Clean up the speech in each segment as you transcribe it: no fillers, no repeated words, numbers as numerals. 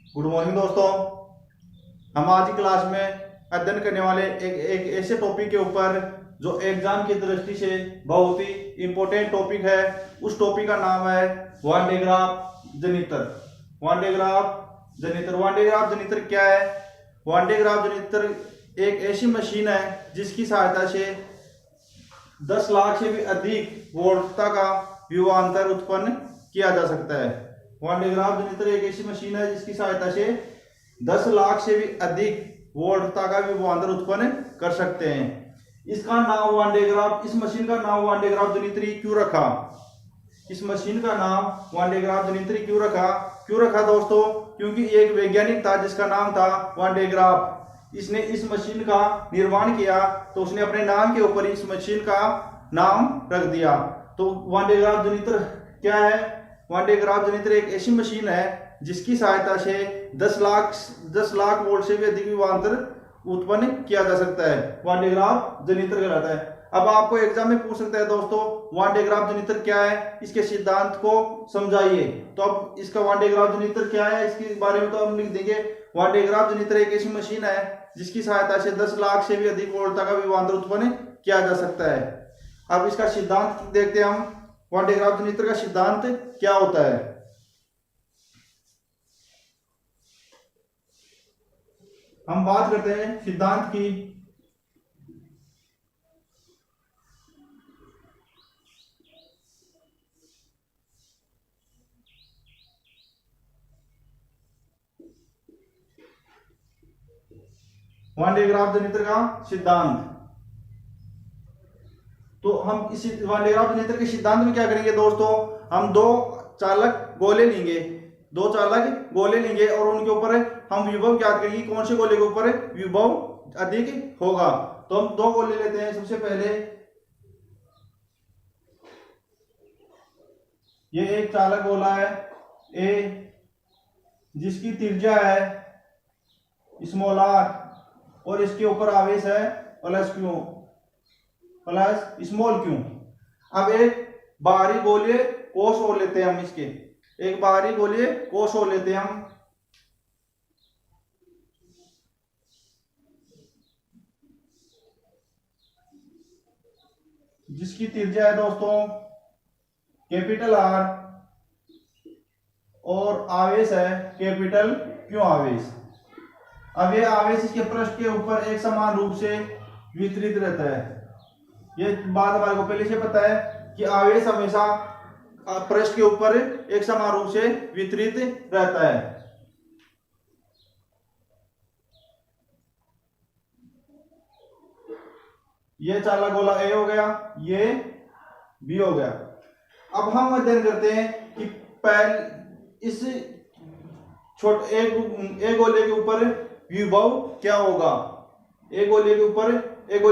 Good morning दोस्तों। हम आज की क्लास में अध्ययन करने वाले एक ऐसे टॉपिक के ऊपर जो एग्जाम की दृष्टि से बहुत ही इंपॉर्टेंट टॉपिक है। उस टॉपिक का नाम है वान डे ग्राफ जनित्र। वान डे ग्राफ जनित्र, वान डे ग्राफ जनित्र क्या है? वान डे ग्राफ जनित्र एक ऐसी मशीन है जिसकी सहायता से 10 लाख से भी अधिक वोल्टता का विभवांतर उत्पन्न किया जा सकता है। वान डे ग्राफ जनित्र एक ऐसी मशीन है जिसकी सहायता से 10 लाख से भी अधिक वोल्टता का विभवांतर उत्पन्न कर सकते हैं। इसका नाम वान डे ग्राफ, इस मशीन का नाम वान डे ग्राफ जनित्री क्यों रखा? इस मशीन का नाम वान डे ग्राफ जनित्री क्यों रखा दोस्तों? क्योंकि एक वैज्ञानिक था जिसका नाम था वान डे ग्राफ। इसने इस मशीन का निर्माण किया तो उसने अपने नाम के ऊपर इस मशीन का नाम रख दिया। तो वान डे ग्राफ जनित्र क्या है? वान डे ग्राफ जनित्र एक ऐसी मशीन है जिसकी सहायता से 10 लाख वोल्ट से भी अधिक विभवांतर उत्पन्न किया जा सकता है। वान डे ग्राफ जनित्र कहलाता है। अब आपको एग्जाम में पूछ सकता है दोस्तों, वान डे ग्राफ जनित्र क्या है, इसके सिद्धांत को समझाइए। तो अब इसका वान डे ग्राफ जनित्र क्या है इसके बारे में तो हम लिख देंगे, वान डे ग्राफ जनित्र एक ऐसी मशीन है जिसकी सहायता से 10 लाख से भी अधिक वोल्टता का विभवांतर उत्पन्न किया जा सकता है। अब इसका सिद्धांत देखते हैं हम, वान डे ग्राफ जनित्र का सिद्धांत क्या होता है। हम बात करते हैं सिद्धांत की। वान डे ग्राफ जनित्र का सिद्धांत, तो हम इस वान डे ग्राफ जनित्र के सिद्धांत में क्या करेंगे दोस्तों, हम दो चालक गोले लेंगे और उनके ऊपर हम विभव ज्ञात करेंगे, कौन से गोले के ऊपर विभव अधिक होगा। तो हम दो गोले लेते हैं। सबसे पहले ये एक चालक गोला है ए, जिसकी त्रिज्या है स्मॉल आर और इसके ऊपर आवेश है प्लस स्मॉल क्यू। अब एक बाहरी गोले कोस ओ लेते हैं हम, एक बाहरी गोले कोस ओ लेते हैं हम। जिसकी त्रिज्या है दोस्तों कैपिटल आर और आवेश है कैपिटल क्यू आवेश। अब ये आवेश इसके पृष्ठ के ऊपर एक समान रूप से वितरित रहता है। ये बात हमारे को पहले से पता है कि आवेश हमेशा पृष्ठ के ऊपर एक समान रूप से वितरित रहता है। ये चालक गोला ए हो गया, ये बी हो गया। अब हम अध्ययन करते हैं कि पहले इस छोटे एक गोले के ऊपर विभव क्या होगा, एक गोले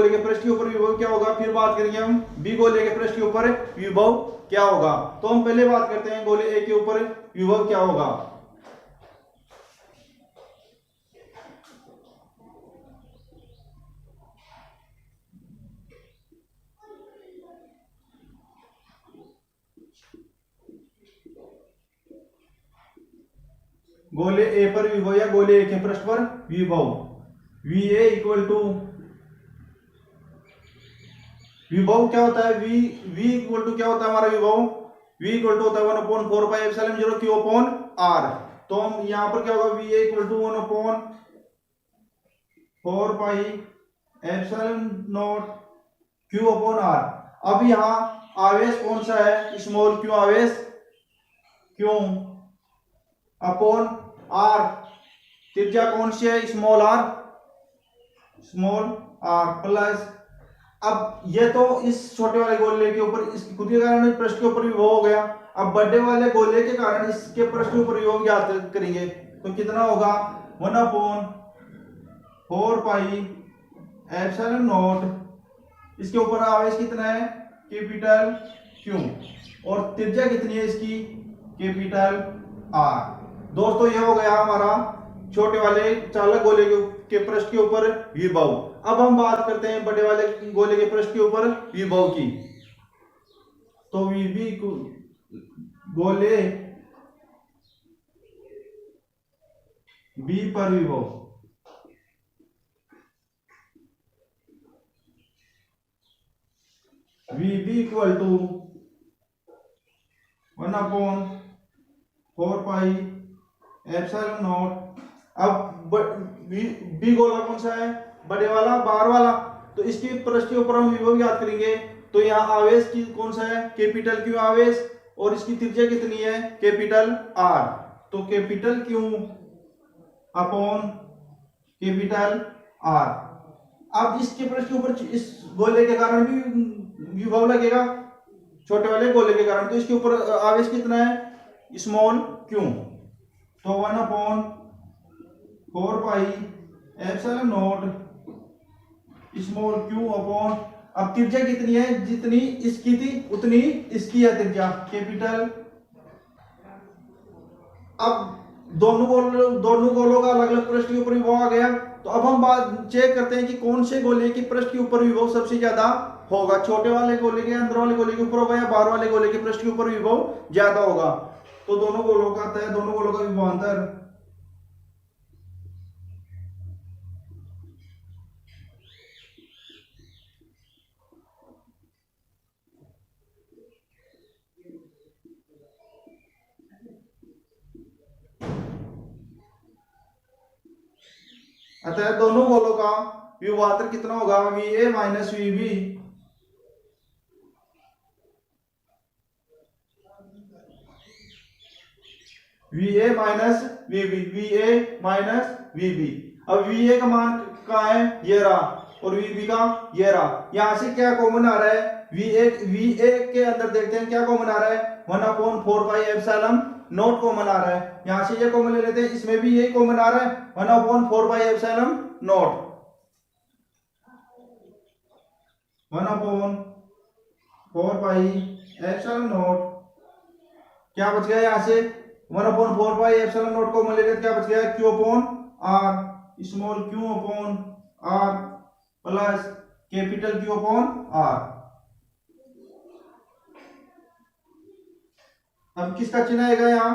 के पृष्ठ के ऊपर विभव क्या होगा। फिर बात करेंगे हम बी गोले के पृष्ठ के ऊपर विभव क्या होगा। तो हम पहले बात करते हैं गोले ए के ऊपर विभव क्या होगा। गोले ए पर विभव या गोले ए के पृष्ठ पर विभव वी ए इक्वल टू, विभव क्या होता है, वी इक्वल टू क्या होता है हमारा विभव, वी इक्वल टू होता है 1/4 pi epsilon 0 q upon r. तो हम यहां पर क्या होगा, v a equal to 1/4 pi epsilon naught q upon r. अब यहां आवेश कौन सा है, स्मॉल क्यू आवेश, क्यू अपॉन आर, त्रिज्या कौन सी है स्मॉल आर प्लस। अब ये तो इस छोटे वाले गोले के ऊपर इसकी खुद के कारण पृष्ठ के ऊपर विभव हो गया। अब बड़े वाले गोले के कारण इसके पृष्ठ के ऊपर विभव ज्ञात करेंगे तो कितना होगा 1/4 पाई एप्सिलॉन नॉट, इसके ऊपर आवेश कितना है कैपिटल क्यू और त्रिज्या कितनी है इसकी कैपिटल आर। दोस्तों ये हो गया हमारा छोटे वाले चालक गोले के पृष्ठ के ऊपर विभव। अब हम बात करते हैं बड़े वाले गोले के पृष्ठ के ऊपर विभव की। तो वीबी गोले बी पर विभव, v b equal to 1/4 pi epsilon naught. अब बी गोला कौन सा है, बड़े वाला बाहर वाला, तो इसकी पृष्ठ के ऊपर हम विभव याद करेंगे। तो यहाँ आवेश की कौन सा है, कैपिटल क्यू आवेश, और इसकी त्रिज्या कितनी है, कैपिटल आर। तो capital q upon capital are. अब इसके पृष्ठ के ऊपर इस गोले के कारण भी विभव लगेगा, छोटे वाले गोले के कारण। तो इसके ऊपर आवेश कितना है, स्मॉल क्यू। तो 1/4 pi epsilon naught small q upon, अब त्रिज्या कितनी है, जितनी इसकी थी उतनी इसकी है त्रिज्या, कैपिटल। अब दोनों गोलों का अलग अलग पृष्ठ के ऊपर विभव आ गया। तो अब हम बात चेक करते हैं कि कौन से गोले की पृष्ठ के ऊपर विभव सबसे ज्यादा होगा, छोटे वाले गोले के अंदर वाले गोले के ऊपर होगा या बाहर वाले गोले के पृष्ठ के ऊपर विभव ज्यादा होगा। तो दोनों गोलों का आता है, दोनों गोलों का विभवांतर अतः दोनों गोलों का विभवांतर कितना होगा, वी ए माइनस वी बी। वी ए माइनस वी बी, वी ए माइनस वी बी। अब वी ए का मान कहाँ है, ये रहा, और वी बी का ये रहा। यहां से क्या कॉमन आ रहा है, वी ए के अंदर देखते हैं क्या कॉमन आ रहा है, 1/4 पाई एप्सिलॉन नॉट कॉमन आ रहा है। यहां से ये कॉमन ले लेते हैं, इसमें भी यही कॉमन आ रहा है, 1/4 pi epsilon not. 1/4 pi epsilon not, क्या बच गया यहां से, 1/4 पाई एप्सिलॉन नॉट कॉमन ले लेते, क्या बच गया, q upon r, small q upon r plus capital q upon r. अब किसका चिन्ह आएगा यहाँ,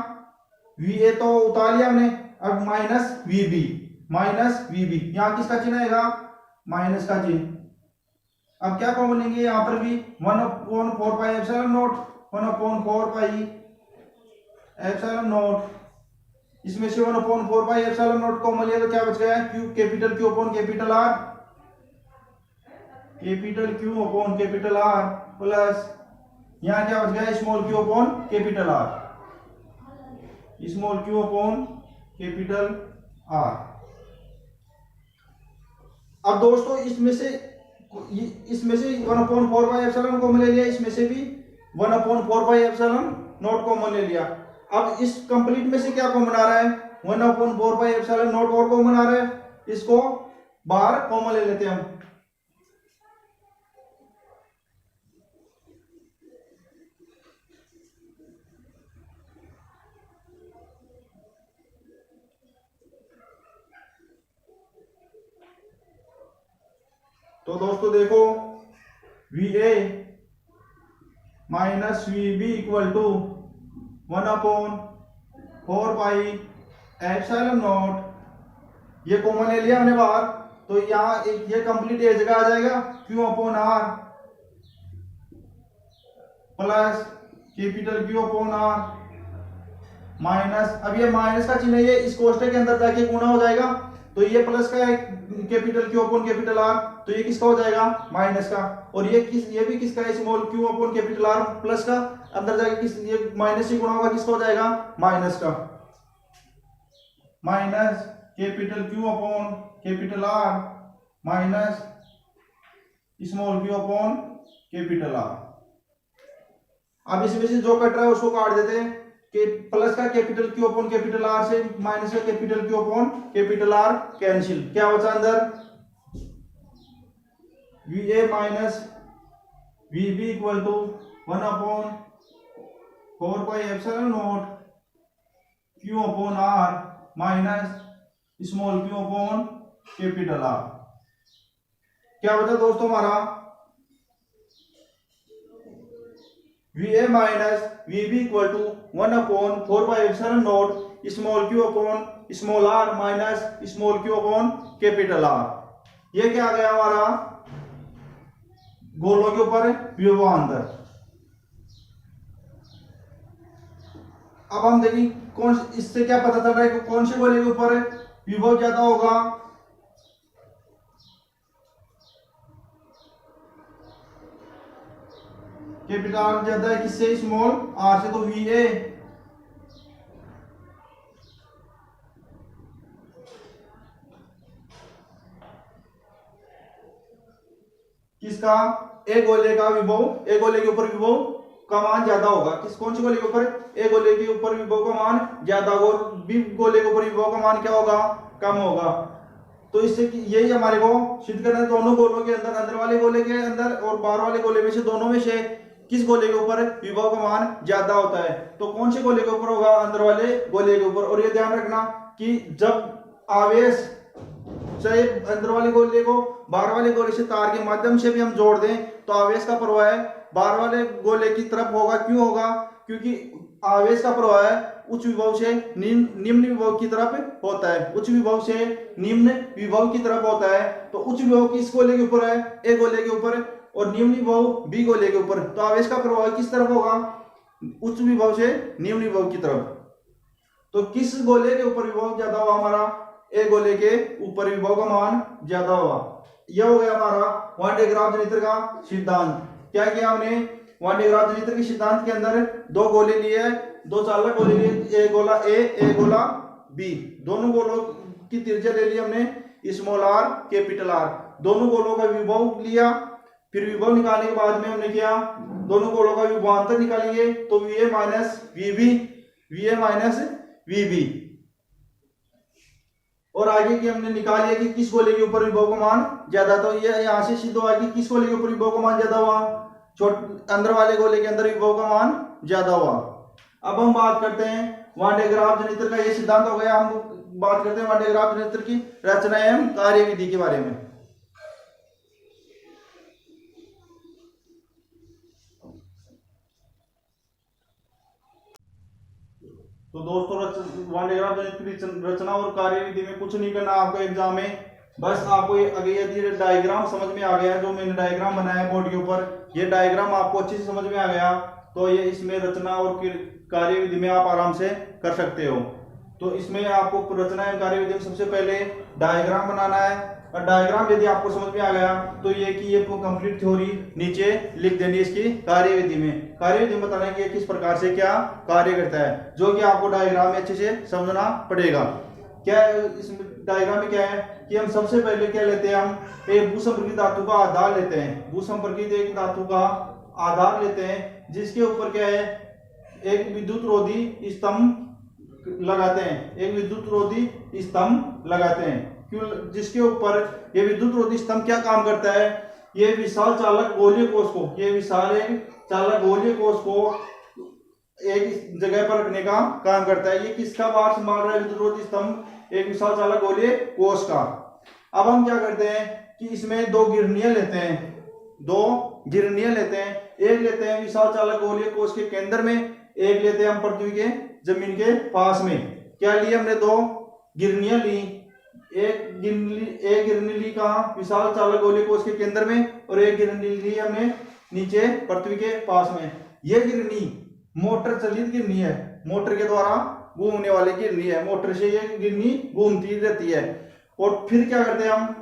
वी ए तो उतार लिया हमने, अब minus v b, minus v b, यहाँ किसका चिन्ह आएगा, माइनस का चिन्ह। अब क्या कॉमन लेंगे यहाँ पर भी, 1/4 pi epsilon not, 1/4 pi epsilon not, इसमें से 1/4 पाई एप्सिलॉन नॉट कॉमन लिया तो क्या बच गया, Q capital q upon capital are, capital q upon capital are plus यहां क्या बच गया, small q upon capital are, small q upon capital are. अब दोस्तों इसमें से 1/4 पाई एप्सिलॉन कॉमन ले लिया, इसमें से भी 1/4 पाई एप्सिलॉन नॉट कॉमन ले लिया। अब इस कंप्लीट में से क्या कॉमन आ रहा है, 1/4 पाई एप्सिलॉन नॉट और कॉमन आ रहा है, इसको बाहर कॉमन ले लेते हैं हम। तो दोस्तों देखो, v A minus v b equal to 1/4 pi epsilon naught, ये कॉमन ले लिया हमने बाहर, तो यहाँ ये कंप्लीट एक जगह आ जाएगा, q upon r plus capital q upon r minus, अब ये माइनस का चिन्ह है, इस कोष्टक के अंदर जाके गुणा हो जाएगा, तो ये प्लस का है capital q upon capital are, तो ये किसका हो जाएगा, माइनस का। और ये भी किसका है, small q upon capital are plus का, अंदर जाके ये माइनस से गुणा होगा, किसका हो जाएगा, माइनस का, minus capital q upon capital are minus small q upon capital are. अब इसमें से जो कट रहा है उसको काट देते हैं, कि प्लस का capital q upon capital r से माइनस का capital q upon capital r cancel, क्या बचा अंदर, v A minus v b equal to 1/4 pi epsilon naught q upon r minus small q upon capital r. क्या बचा दोस्तों हमारा, v A minus v b equal to 1/4 pi epsilon naught small q upon small r minus small q upon capital r. ये क्या आ गया हमारा गोलों के ऊपर विभवांतर। अब हम देखिए कौन, इससे क्या पता चल रहा है कि कौन से गोले के ऊपर विभव ज्यादा होगा। कैपिटल आर ज्यादा है किससे, स्मॉल आर से, तो वी ए किसका, ए गोले का विभव, ए गोले के ऊपर विभव का मान ज्यादा होगा। किस कौन से गोले के ऊपर, ए गोले के ऊपर विभव का मान ज्यादा होगा और बी गोले के ऊपर विभव का मान क्या होगा, कम होगा। तो इससे यही हमारे को सिद्ध करना है, दोनों गोलों के अंदर, अंदर वाले गोले के अंदर और बाहर वाले गोले में से, दोनों में से किस गोले के ऊपर विभव का मान ज्यादा होता है। तो कौन से गोले के ऊपर होगा, अंदर वाले गोले के ऊपर। और ये ध्यान रखना कि जब आवेश चाहे अंदर वाले गोले को बाहर वाले गोले से तार के माध्यम से भी हम जोड़ दें तो आवेश का प्रवाह बाहर वाले गोले की तरफ होगा। क्यों होगा, क्योंकि आवेश का प्रवाह उच्च विभव से निम्न विभव की तरफ होता है, उच्च विभव से निम्न विभव की तरफ होता है। तो उच्च विभव किस गोले के ऊपर है, ए गोले के ऊपर, और निम्न विभव बी गोले के ऊपर। तो आवेश का प्रवाह किस तरफ होगा, उच्च विभव से निम्न विभव की तरफ। तो किस गोले के ऊपर विभव ज्यादा हुआ, हमारा ए गोले के ऊपर विभव का मान ज्यादा हुआ। यह हो गया हमारा वन डे ग्राफ जनित्र का सिद्धांत। क्या किया हमने, वन डे ग्राफ जनित्र के सिद्धांत के अंदर दो गोले लिए, दो चालक गोले लिए, एक गोला ए गोला बी। दोनों गोलों की त्रिज्या ले ली हमने स्मॉल आर कैपिटल आर। दोनों गोलों का विभव लिया, फिर विभव निकालने के बाद में हमने किया दोनों गोलों का विभवांतर निकालेंगे। तो वी ए माइनस वीबी, वी ए माइनस वीबी। और आगे की हमने निकाल लिया कि किस गोले के ऊपर विभव का मान ज्यादा। तो ये यहां से सिद्ध हुआ कि किस गोले के ऊपर विभव का मान ज्यादा हुआ, अंदर वाले गोले के अंदर विभव का मान ज्यादा हुआ। अब हम बात करते हैं वन डे ग्राफ जनित्र का, ये सिद्धांत हो गया। हम बात करते हैं वन डे ग्राफ जनित्र की रचना एवं कार्यविधि के बारे में। तो दोस्तों वन डे ग्राफ जनित्र की रचना और कार्यविधि में कुछ नहीं करना आपको एग्जाम में, बस आपको अगर यदि डायग्राम समझ में आ गया, जो मैंने डायग्राम बनाया है बोर्ड के ऊपर, ये डायग्राम आपको अच्छे से समझ में आ गया तो ये इसमें रचना और कार्यविधि में आप आराम से कर सकते हो। तो इसमें आपको रचना एवं कार्यविधि में सबसे पहले डायग्राम बनाना है। और डायग्राम यदि आपको समझ में आ गया तो ये कि ये कंप्लीट थ्योरी नीचे लिख देनी इसकी कार्यविधि में। कार्यविधि में बताना है कि किस प्रकार से क्या कार्य करता है, जो कि आपको डायग्राम में अच्छे से समझना पड़ेगा। क्या इस डायग्राम में क्या है कि हम सबसे पहले क्या लेते हैं, हम एक भूसंपर्कित धातु का आधार लेते हैं। भूसंपर्कित एक धातु का आधार लेते हैं जिसके ऊपर क्या है, एक विद्युत रोधी स्तंभ लगाते हैं, एक विद्युत रोधी स्तंभ लगाते हैं। क्यों, जिसके ऊपर ये विद्युत रोधी स्तंभ क्या काम करता है, ये विशाल चालक गोलीय कोष को, ये विशाल एक चालक गोलीय कोष को एक जगह पर रखने का काम करता है। ये किसका भार संभाल रहा है, विद्युत रोधी स्तंभ, एक विशाल चालक गोलीय कोष का। अब हम क्या करते हैं कि इसमें दो गिरनियां लेते हैं, दो गिरनियां लेते हैं। एक लेते हैं विशाल चालक गोलीय कोष के केंद्र में, एक लेते हैं हम पृथ्वी के जमीन के पास में। क्या लिए हमने, दो गिरनियां ली। एक गिरनी ली कहाँ, विशाल चालक गोलीय कोष के केंद्र में, और एक गिरनी ली हमने नीचे पृथ्वी के पास में। ये गिरनी मोटर चलित गिरनी है, मोटर के द्वारा घूमने वाली गिरनी है। मोटर से ये गिरनी घूमती रहती है। और फिर क्या करते हैं हम,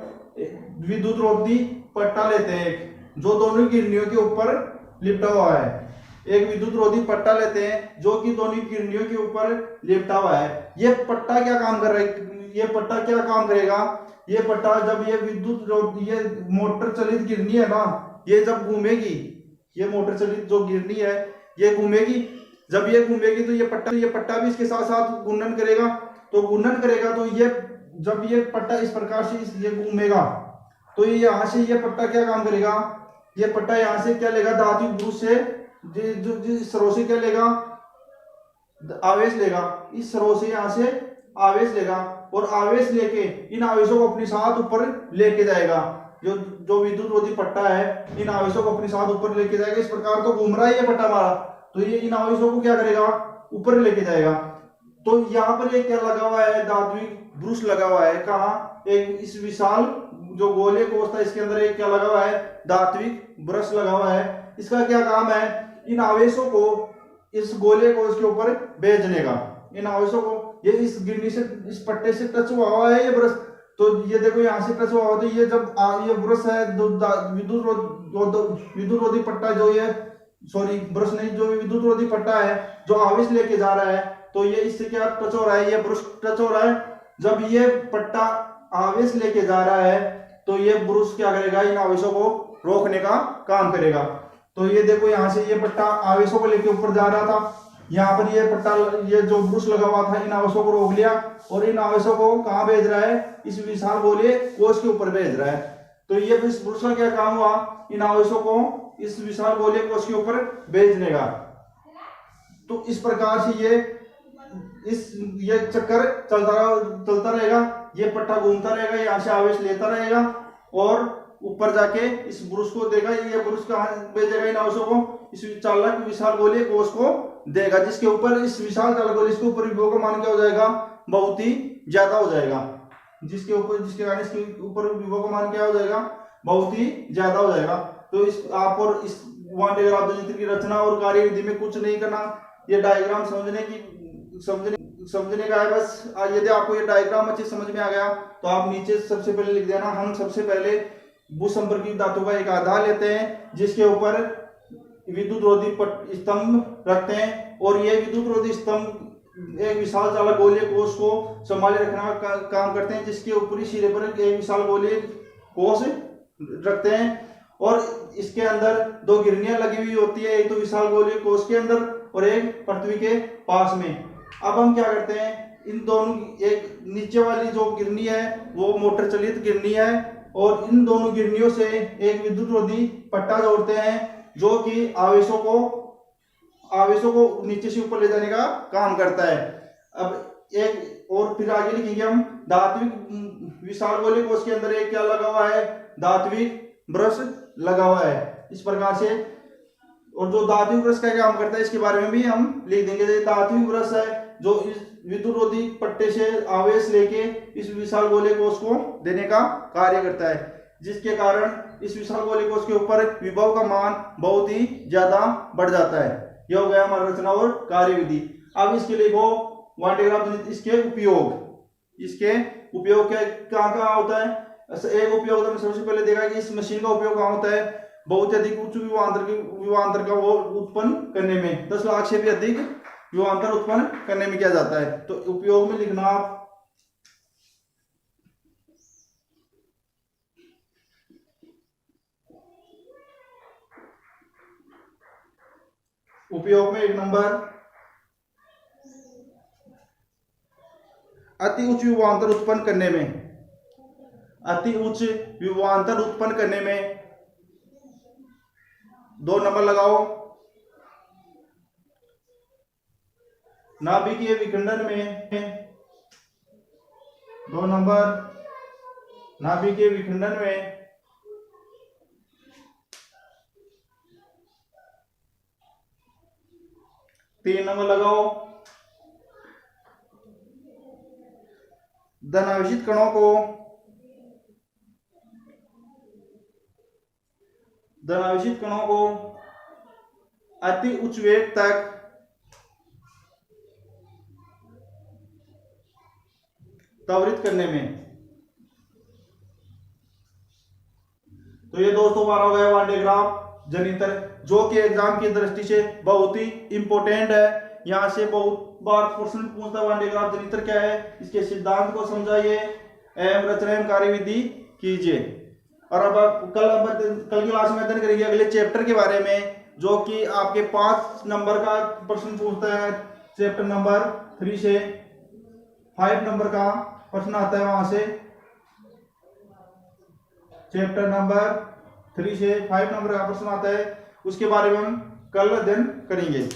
विद्युत रोधी पट्टा लेते हैं जो दोनों गिरनियों के ऊपर लिपटा हुआ है। एक विद्युत रोधी पट्टा लेते हैं जो कि दोनों गिरनियों के ऊपर लिपटा हुआ है। ये पट्टा क्या काम कर रहा है, ये पट्टा क्या काम करेगा, ये पट्टा जब ये विद्युत रोधी, ये मोटर चलित गिरनी है ना, ये जब घूमेगी, ये मोटर चलित जो गिरनी है ये घूमेगी, जब ये घूमेगी तो ये पट्टा भी इसके साथ साथ घूर्णन करेगा। तो घूर्णन करेगा तो ये जब ये पट्टा इस प्रकार से ये घूमेगा तो ये यहाँ से ये पट्टा क्या काम करेगा, ये पट्टा यहाँ से क्या लेगा, धातु ब्रूस से जिस स्रोत से क्या लेगा, आवेश लेगा। इस स्रोत से यहाँ से आवेश लेगा और आवेश लेके इन आवेशों को अपने साथ ऊपर लेके जाएगा। जो विद्युत रोधी पट्टा है इन आवेशों को अपने साथ ऊपर लेके जाएगा। इस प्रकार तो घूम रहा है ये पट्टा हमारा, तो ये इन आवेशों को क्या करेगा, ऊपर लेके जाएगा। तो यहाँ पर ये क्या लगा हुआ है, धात्विक ब्रुश लगा हुआ है। कहाँ, एक इस विशाल जो गोले कोष था इसके अंदर एक क्या लगा हुआ है, धात्विक ब्रश लगा हुआ है। इसका क्या काम है, इन आवेशों को इस गोले कोष के ऊपर भेजने का। इन आवेशों को ये इस गिरनी से, इस पट्टे से टच हुआ है ये ब्रश, तो ये देखो यहाँ से टच हुआ हो, तो ये जब ये ब्रश है विद्युत रोधी पट्टा जो ये, सॉरी ब्रश नहीं, जो विद्युत रोधी पट्टा है जो आवेश लेके जा रहा है, तो ये इससे क्या टच हो रहा है, ये ब्रश टच हो रहा है। जब ये पट्टा आवेश लेके जा रहा है तो ये ब्रश क्या करेगा, इन आवेशों को रोकने का काम करेगा। तो ये देखो यहाँ से ये पट्टा आवेशों को लेके ऊपर जा रहा था, यहाँ पर ये पट्टा, ये जो ब्रश लगा हुआ था इन आवेशों को रोक लिया और इन आवेशों को कहाँ भेज रहा है, इस विशाल गोलीय कोष के ऊपर भेज रहा है। तो ये इस ब्रश का क्या काम हुआ, इन आवेशों को इस विशाल गोलीय कोष के ऊपर भेजने का। तो इस प्रकार से ये चक्कर चलता रहेगा, ये पट्टा घूमता रहेगा, यहाँ से आवेश लेता रहेगा और ऊपर जाके इस ब्रश को देगा। ये ब्रश कहाँ भेजेगा, इन आवेशों को इस चालक विशाल गोलीय कोष को देगा, जिसके ऊपर इस विशाल चालक गोलीय के ऊपर विभव का मान क्या हो जाएगा, बहुत ही ज्यादा हो जाएगा। जिसके कारण इसके ऊपर विभव का मान क्या हो जाएगा, बहुत ही ज्यादा हो जाएगा। तो इस आप और इस वान डे ग्राफ यंत्र की रचना और कार्यविधि में कुछ नहीं करना, ये डायग्राम समझने का है बस। यदि आपको ये डायग्राम अच्छे समझ में आ गया तो आप नीचे सबसे पहले लिख देना, हम सबसे पहले भूसंपर्कित धातु का एक आधार लेते हैं जिसके ऊपर विद्युत रोधी स्तंभ रखते हैं, और ये विद्युत रोधी स्तंभ एक विशाल चालक गोलीय कोष को संभाले रखने का काम करते हैं, जिसके ऊपरी सिरे पर एक विशाल गोलीय कोष रखते हैं और इसके अंदर दो गिरनियां लगी हुई होती है, एक तो विशाल गोलीय कोष के अंदर और एक पृथ्वी के पास में। अब हम क्या करते हैं, इन दोनों, एक नीचे वाली जो गिरनी है वो मोटर चलित गिरनी है और इन दोनों गिरनियों से एक विद्युत रोधी पट्टा जोड़ते हैं जो कि आवेशों को नीचे से ऊपर ले जाने का काम करता है। अब एक और फिर आगे लिखेंगे हम, धात्विक विशाल गोलीय कोष के अंदर एक क्या लगा हुआ है, धात्विक ब्रश लगा हुआ है इस प्रकार से। और जो धात्विक ब्रश का काम करता है इसके बारे में भी हम लिख देंगे। धात्विक ब्रश है जो इस विद्युत रोधी पट्टे से आवेश लेके इस विशाल गोलीय कोष को देने का कार्य करता है, जिसके कारण इस विशाल गोलीय कोष के ऊपर विभव का मान बहुत ही ज्यादा बढ़ जाता है। यह हो गया हमारा रचना और कार्यविधि। अब इसके लिए वो वान डे ग्राफ, इसके उपयोग क्या कहाँ होता है। एक उपयोग तो सबसे पहले देखा कि इस मशीन का उपयोग कहाँ होता है, बहुत अधिक उच्च विभवांतर का वो उत्पन्न करने में, 10 लाख से भी अधिक विभवांतर उत्पन्न करने में किया जाता है। तो उपयोग में लिखना आप, उपयोग में 1 नंबर, अति उच्च विभवांतर उत्पन्न करने में, अति उच्च विभवांतर उत्पन्न करने में 2 नंबर लगाओ। नाभिकीय विखंडन में 2 नंबर, नाभिकीय विखंडन में 3 नंबर लगाओ। धनावेशित कणों को अति उच्च वेग तक त्वरित करने में। तो ये दोस्तों हमारा हो गया वान डे ग्राफ जनित्र, जो कि एग्जाम की दृष्टि से बहुत ही इंपॉर्टेंट है। यहाँ से बहुत बार प्रश्न पूछता है वान डे ग्राफ जनित्र क्या है, इसके सिद्धांत को समझाइए एवं रचना एवं कार्यविधि कीजिए। और अब कल क्लास में अध्ययन करेंगे अगले चैप्टर के बारे में, जो कि आपके 5 नंबर का प्रश्न पूछता है। चैप्टर नंबर 3 से 5 नंबर का प्रश्न आता है, वहां से चैप्टर नंबर 3 से 5 नंबर का प्रश्न आता है, उसके बारे में हम कल अध्ययन करेंगे।